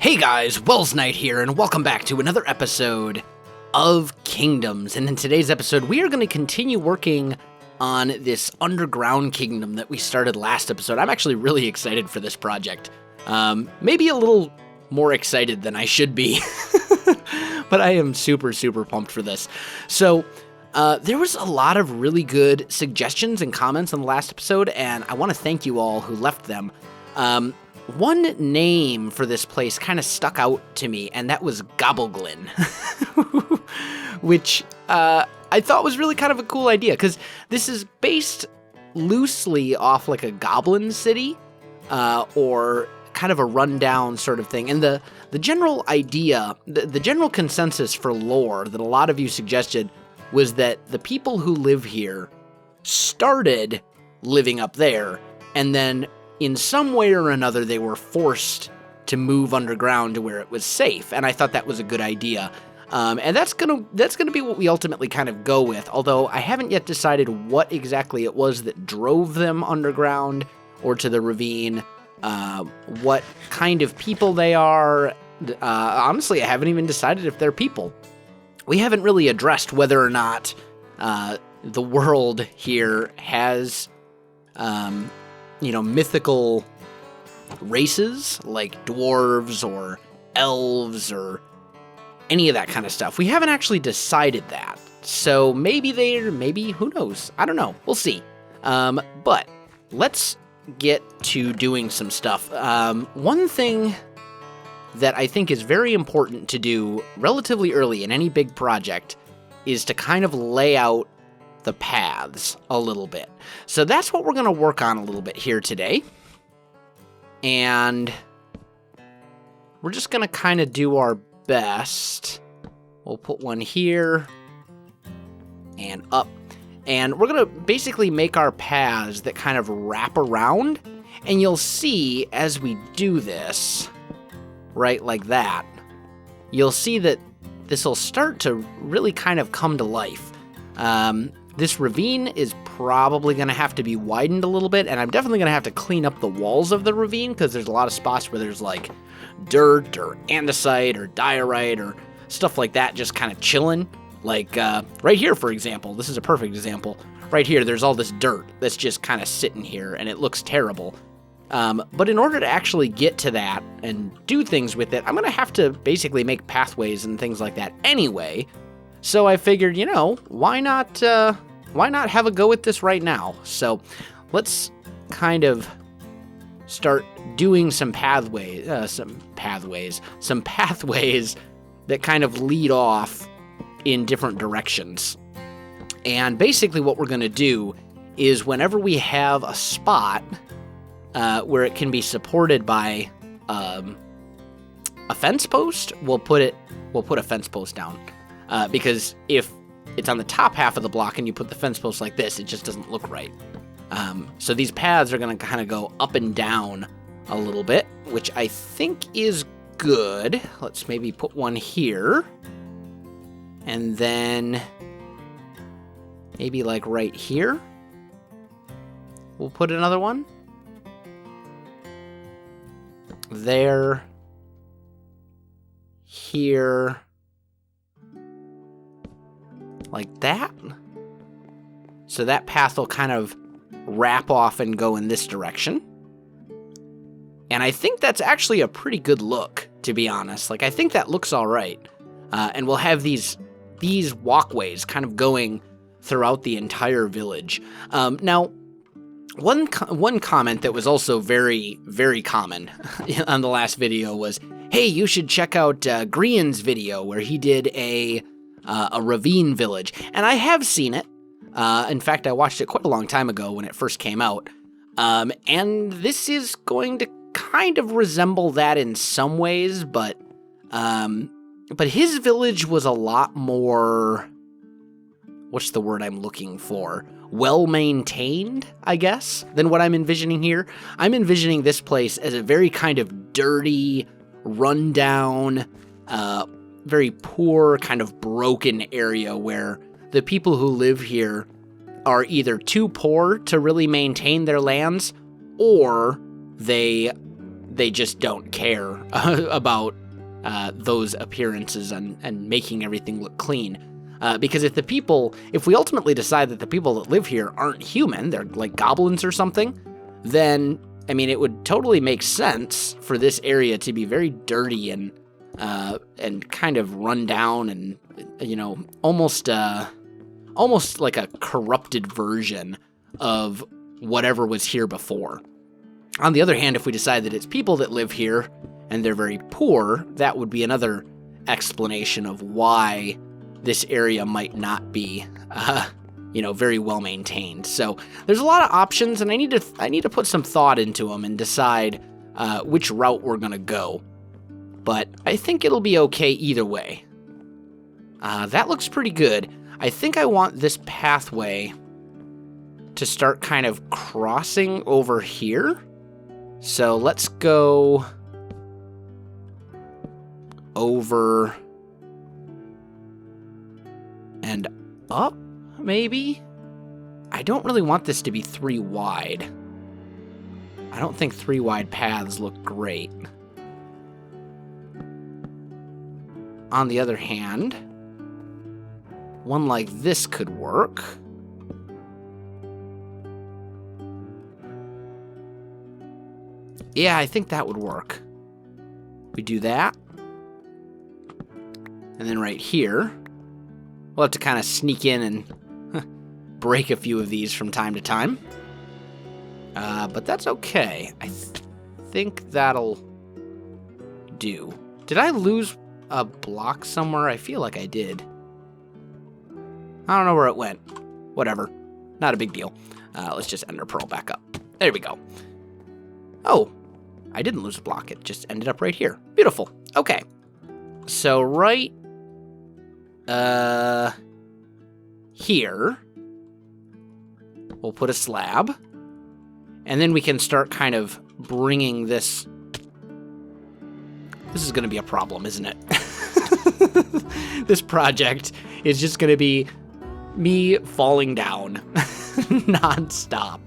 Hey guys, Welsknight here, and welcome back to another episode of Kingdoms. And in today's episode, we are going to continue working on this underground kingdom that we started last episode. I'm actually really excited for this project. Maybe a little more excited than I should be, but I am super pumped for this. So, there was a lot of really good suggestions and comments on the last episode, and I want to thank you all who left them. One name for this place kind of stuck out to me, and that was Gobbleglin, which I thought was really kind of a cool idea, because this is based loosely off like a goblin city, or kind of a rundown sort of thing. And the general idea, the general consensus for lore that a lot of you suggested was that the people who live here started living up there, and then in some way or another, they were forced to move underground to where it was safe, and I thought that was a good idea. And that's gonna be what we ultimately kind of go with, although I haven't yet decided what exactly it was that drove them underground or to the ravine, what kind of people they are. Honestly, I haven't even decided if they're people. We haven't really addressed whether or not the world here has mythical races like dwarves or elves or any of that kind of stuff. We haven't actually decided that. So maybe who knows? I don't know. We'll see. But let's get to doing some stuff. One thing that I think is very important to do relatively early in any big project is to kind of lay out the paths a little bit. So that's what we're going to work on a little bit here today. And we're just going to kind of do our best. We'll put one here and up. And we're going to basically make our paths that kind of wrap around. And you'll see as we do this, right, like that, you'll see that this will start to really kind of come to life. This ravine is probably going to have to be widened a little bit, and I'm definitely going to have to clean up the walls of the ravine, because there's a lot of spots where there's like dirt or andesite or diorite or stuff like that just kind of chilling. Like right here, for example, this is a perfect example. Right here, there's all this dirt that's just kind of sitting here, and it looks terrible. But in order to actually get to that and do things with it, I'm going to have to basically make pathways and things like that anyway. So I figured, why not have a go at this right now? So let's kind of start doing some pathways that kind of lead off in different directions. And basically what we're going to do is whenever we have a spot where it can be supported by a fence post, we'll put a fence post down. Because if it's on the top half of the block and you put the fence post like this, it just doesn't look right. So these paths are going to kind of go up and down a little bit, which I think is good. Let's maybe put one here. And then maybe like right here, we'll put another one. There. Here. Like that. So that path will kind of wrap off and go in this direction. And I think that's actually a pretty good look, to be honest. Like, I think that looks all right. And we'll have these walkways kind of going throughout the entire village. Now, one comment that was also very, very common on the last video was, hey, you should check out Grian's video where he did a ravine village. And I have seen it. In fact, I watched it quite a long time ago when it first came out. And this is going to kind of resemble that in some ways, but his village was a lot more, what's the word I'm looking for? Well-maintained, I guess, than what I'm envisioning here. I'm envisioning this place as a very kind of dirty, rundown, very poor, kind of broken area where the people who live here are either too poor to really maintain their lands, or they they just don't care about those appearances and making everything look clean. Because if we ultimately decide that the people that live here aren't human, they're like goblins or something, then, I mean, it would totally make sense for this area to be very dirty and kind of run down and, almost like a corrupted version of whatever was here before. On the other hand, if we decide that it's people that live here and they're very poor, that would be another explanation of why this area might not be, very well maintained. So there's a lot of options, and I need to put some thought into them and decide which route we're gonna go. But I think it'll be okay either way. That looks pretty good. I think I want this pathway to start kind of crossing over here. So let's go over and up, maybe? I don't really want this to be 3 wide. I don't think 3 wide paths look great. On the other hand, one like this could work. Yeah, I think that would work. We do that. And then right here, we'll have to kind of sneak in and break a few of these from time to time. But that's okay. I think that'll do. Did I lose a block somewhere? I feel like I did. I don't know where it went. Whatever. Not a big deal. Let's just ender pearl back up. There we go. Oh, I didn't lose a block. It just ended up right here. Beautiful. Okay. So right here, we'll put a slab. And then we can start kind of bringing this. This is going to be a problem, isn't it? This project is just going to be me falling down nonstop.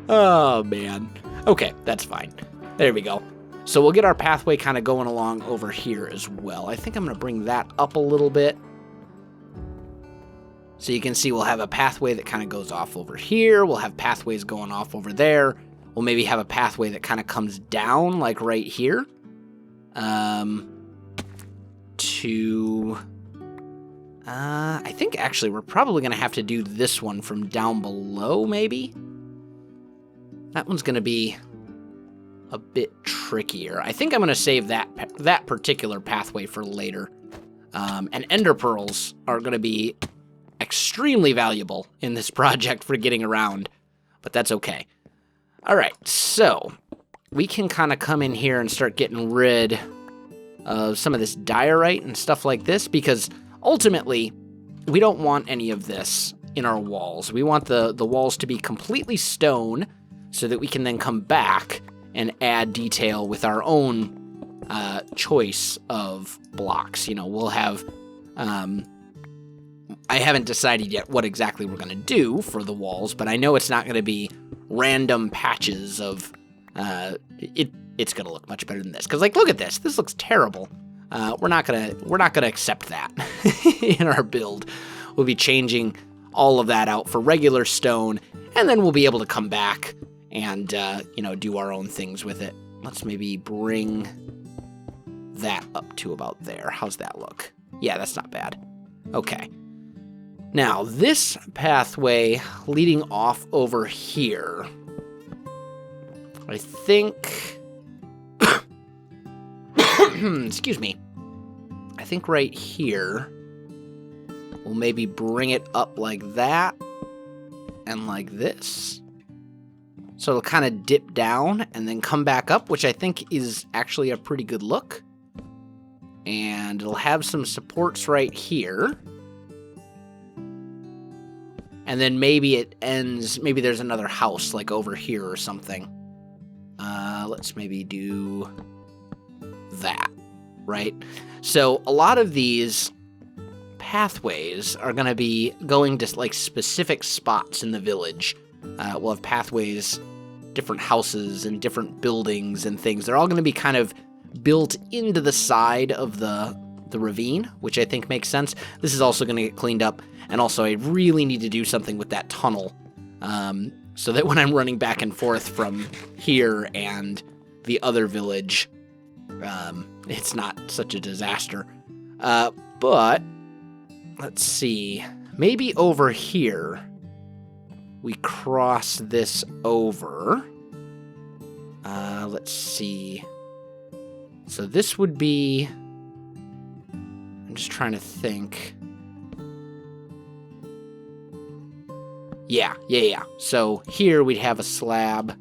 Oh, man. Okay, that's fine. There we go. So we'll get our pathway kind of going along over here as well. I think I'm going to bring that up a little bit. So you can see we'll have a pathway that kind of goes off over here. We'll have pathways going off over there. We'll maybe have a pathway that kind of comes down, like right here. I think actually we're probably going to have to do this one from down below, maybe? That one's going to be a bit trickier. I think I'm going to save that particular pathway for later. And ender pearls are going to be extremely valuable in this project for getting around, but that's okay. All right, so we can kind of come in here and start getting rid of some of this diorite and stuff like this, because ultimately we don't want any of this in our walls. We want the walls to be completely stone so that we can then come back and add detail with our own choice of blocks. We'll have, I haven't decided yet what exactly we're going to do for the walls, but I know it's not going to be random patches of, it's going to look much better than this. Because, look at this. This looks terrible. We're not gonna accept that in our build. We'll be changing all of that out for regular stone, and then we'll be able to come back and do our own things with it. Let's maybe bring that up to about there. How's that look? Yeah, that's not bad. Okay. Now, this pathway leading off over here, I think... excuse me. I think right here, we'll maybe bring it up like that and like this. So it'll kind of dip down and then come back up, which I think is actually a pretty good look. And it'll have some supports right here. And then maybe it ends, maybe there's another house like over here or something. Let's maybe do that, right? So a lot of these pathways are going to be going to like specific spots in the village. We'll have pathways different houses and different buildings and things. They're all going to be kind of built into the side of the ravine, which I think makes sense. This is also going to get cleaned up, and also I really need to do something with that tunnel, so that when I'm running back and forth from here and the other village, it's not such a disaster. But let's see, maybe over here we cross this over. Let's see. So this would be, I'm just trying to think. Yeah. So here we'd have a slab.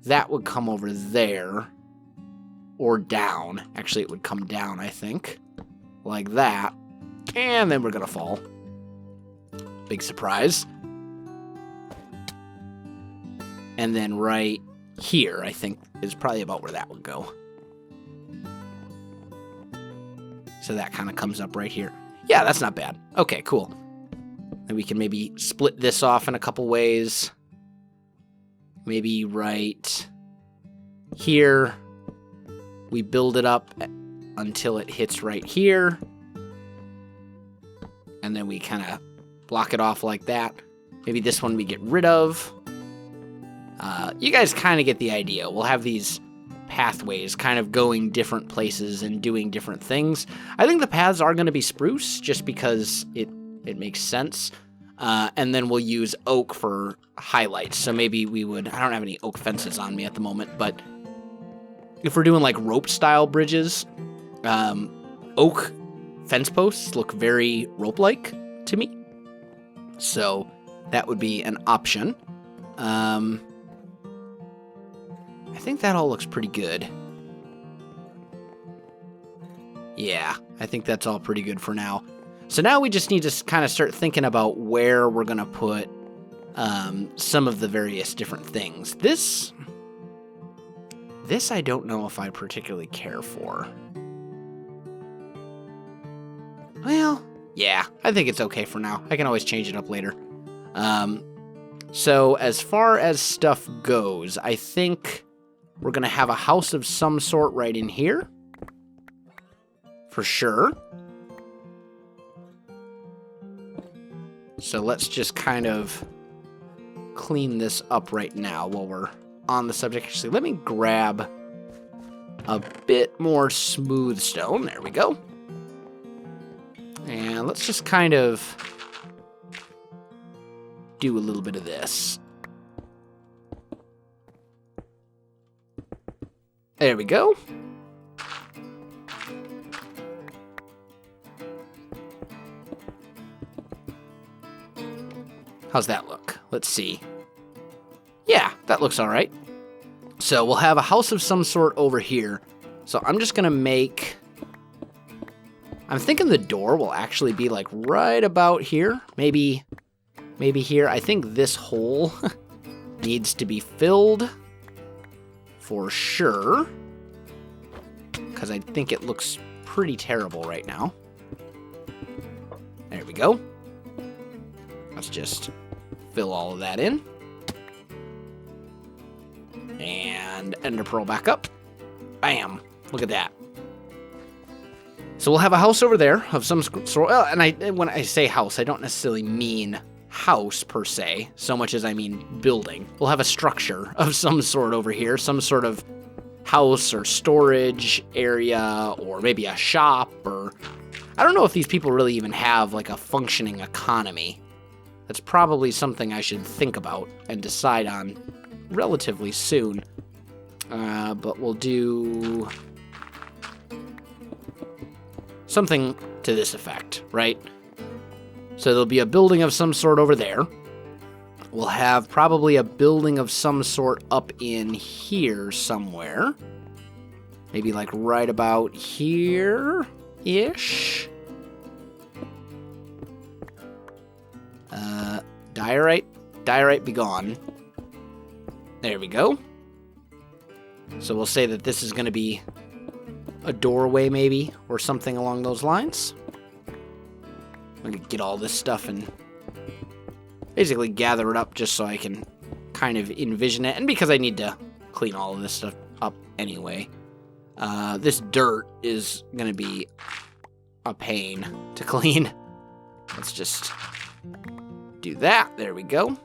That would come over there. Or down. Actually, it would come down, I think. Like that. And then we're gonna fall. Big surprise. And then right here, I think, is probably about where that would go. So that kind of comes up right here. Yeah, that's not bad. Okay, cool. And we can maybe split this off in a couple ways. Maybe right here. We build it up until it hits right here. And then we kind of block it off like that. Maybe this one we get rid of. You guys kind of get the idea. We'll have these pathways kind of going different places and doing different things. I think the paths are going to be spruce just because it makes sense. And then we'll use oak for highlights. So maybe we would, I don't have any oak fences on me at the moment, but if we're doing like rope style bridges, oak fence posts look very rope-like to me. So that would be an option. I think that all looks pretty good. Yeah, I think that's all pretty good for now. So now we just need to kind of start thinking about where we're going to put some of the various different things. This I don't know if I particularly care for. Well, yeah, I think it's okay for now. I can always change it up later. So as far as stuff goes, I think we're going to have a house of some sort right in here. For sure. So let's just kind of clean this up right now while we're on the subject. Actually, let me grab a bit more smooth stone. There we go. And let's just kind of do a little bit of this. There we go. How's that look? Let's see. Yeah, that looks all right. So we'll have a house of some sort over here. So I'm just going to make... I'm thinking the door will actually be like right about here. Maybe here. I think this hole needs to be filled for sure. Because I think it looks pretty terrible right now. There we go. Let's just fill all of that in. And ender pearl back up. Bam. Look at that. So we'll have a house over there of some sort. And when I say house, I don't necessarily mean house per se, so much as I mean building. We'll have a structure of some sort over here, some sort of house or storage area, or maybe a shop, or I don't know if these people really even have like a functioning economy. That's probably something I should think about and decide on relatively soon. But we'll do something to this effect, right? So there'll be a building of some sort over there. We'll have probably a building of some sort up in here somewhere. Maybe like right about here-ish. Diorite be gone. There we go. So we'll say that this is going to be a doorway maybe, or something along those lines. I'm going to get all this stuff and basically gather it up just so I can kind of envision it, and because I need to clean all of this stuff up anyway. This dirt is going to be a pain to clean. Let's just do that. There we go.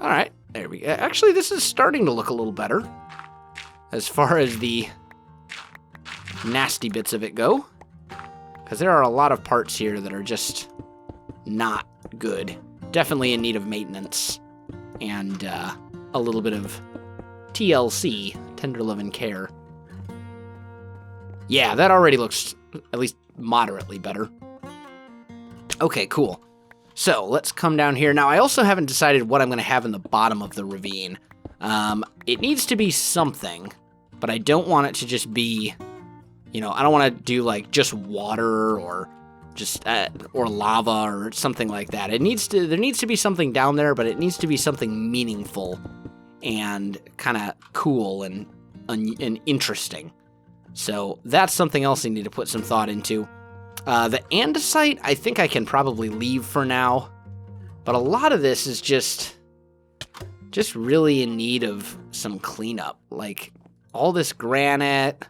All right, there we go. Actually, this is starting to look a little better as far as the nasty bits of it go, because there are a lot of parts here that are just not good. Definitely in need of maintenance and a little bit of TLC, tender love and care. Yeah, that already looks at least moderately better. Okay, cool. So let's come down here. Now, I also haven't decided what I'm going to have in the bottom of the ravine. It needs to be something, but I don't want it to just be, I don't want to do like just water or just or lava or something like that. There needs to be something down there, but it needs to be something meaningful and kind of cool and interesting. So that's something else I need to put some thought into. The andesite, I think I can probably leave for now, but a lot of this is just really in need of some cleanup. Like all this granite,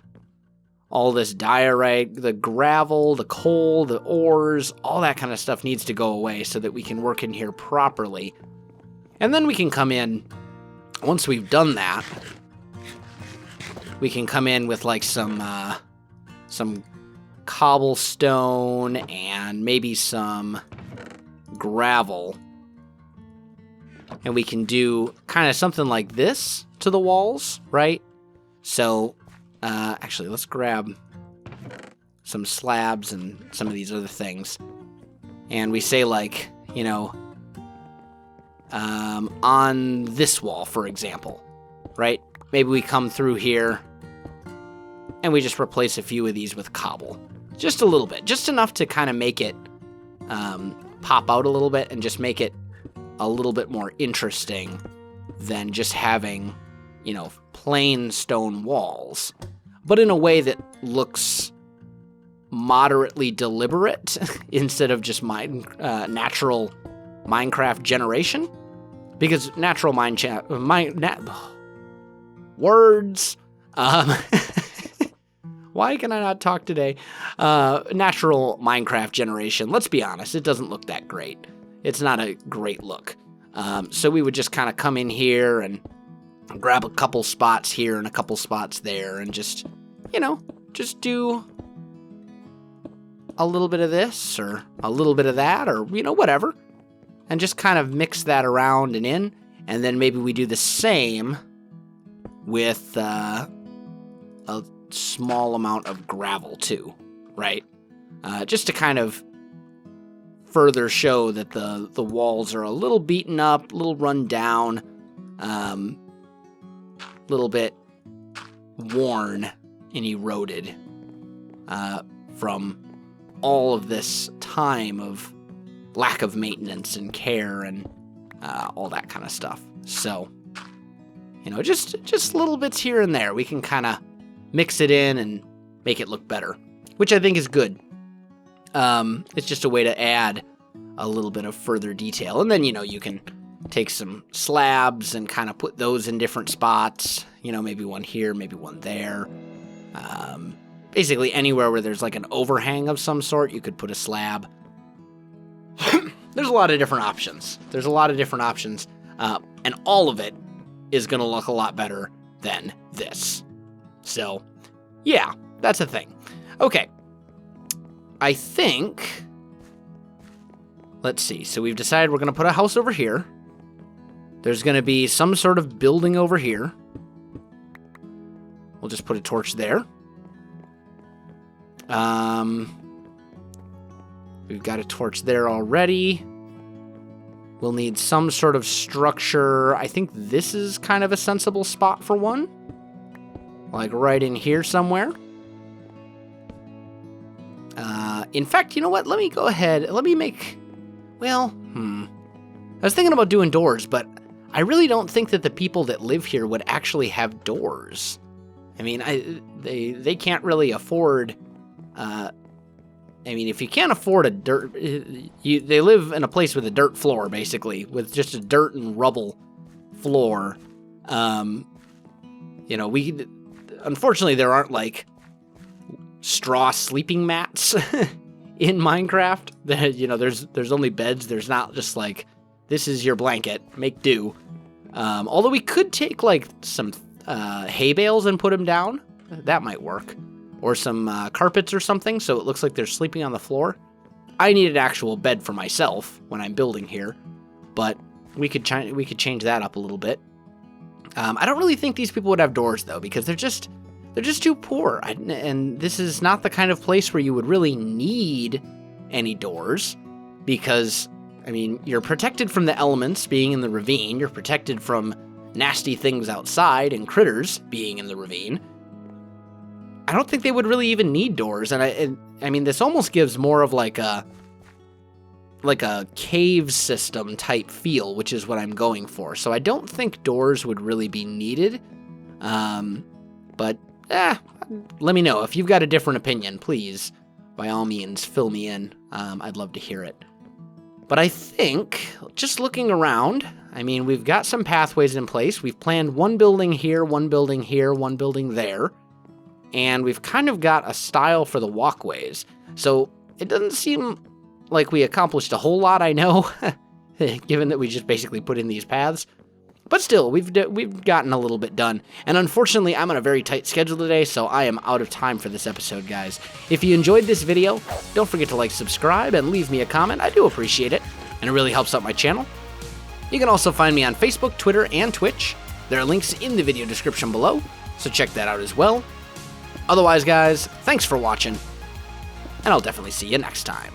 all this diorite, the gravel, the coal, the ores, all that kind of stuff needs to go away so that we can work in here properly. And then we can come in, once we've done that, we can come in with like some cobblestone and maybe some gravel. And we can do kind of something like this to the walls, right? So, actually, let's grab some slabs and some of these other things. And we say like, on this wall, for example, right? Maybe we come through here and we just replace a few of these with cobble. Just a little bit. Just enough to kind of make it pop out a little bit and just make it a little bit more interesting than just having, plain stone walls. But in a way that looks moderately deliberate instead of just natural Minecraft generation. Because natural words. Why can I not talk today? Natural Minecraft generation. Let's be honest, it doesn't look that great. It's not a great look. So we would just kind of come in here and grab a couple spots here and a couple spots there and just, just do a little bit of this or a little bit of that or, whatever. And just kind of mix that around and in. And then maybe we do the same with a small amount of gravel too, right? Just to kind of further show that the walls are a little beaten up, a little run down, little bit worn and eroded from all of this time of lack of maintenance and care and all that kind of stuff. So, just little bits here and there. We can kind of mix it in and make it look better, which I think is good. It's just a way to add a little bit of further detail. And then, you can take some slabs and kind of put those in different spots. Maybe one here, maybe one there. Basically anywhere where there's like an overhang of some sort, you could put a slab. There's a lot of different options. And all of it is going to look a lot better than this. So, yeah, that's a thing. Okay. I think, let's see. So we've decided we're going to put a house over here. There's going to be some sort of building over here. We'll just put a torch there. We've got a torch there already. We'll need some sort of structure. I think this is kind of a sensible spot for one. Like right in here somewhere. In fact, you know what? Let me go ahead. Let me make... Well, I was thinking about doing doors, but I really don't think that the people that live here would actually have doors. I mean, they can't really afford I mean, if you can't afford a dirt, they live in a place with a dirt floor, basically, with just a dirt and rubble floor. You know, unfortunately, there aren't like straw sleeping mats in Minecraft. You know, there's only beds. There's not just like, this is your blanket, make do. Although we could take like some hay bales and put them down. That might work. Or some carpets or something, so it looks like they're sleeping on the floor. I need an actual bed for myself when I'm building here, but we could change that up a little bit. I don't really think these people would have doors though, because they're just too poor. And this is not the kind of place where you would really need any doors, because I mean, you're protected from the elements being in the ravine. You're protected from nasty things outside and critters being in the ravine. I don't think they would really even need doors, and I mean, this almost gives more of like a cave system type feel, which is what I'm going for. So I don't think doors would really be needed. But let me know if you've got a different opinion. Please, by all means, fill me in. I'd love to hear it. But I think just looking around, I mean, we've got some pathways in place. We've planned one building here, one building here, one building there. And we've kind of got a style for the walkways. So it doesn't seem like we accomplished a whole lot, I know, given that we just basically put in these paths. But still, we've gotten a little bit done. And unfortunately, I'm on a very tight schedule today, so I am out of time for this episode, guys. If you enjoyed this video, don't forget to like, subscribe, and leave me a comment. I do appreciate it, and it really helps out my channel. You can also find me on Facebook, Twitter, and Twitch. There are links in the video description below, so check that out as well. Otherwise, guys, thanks for watching, and I'll definitely see you next time.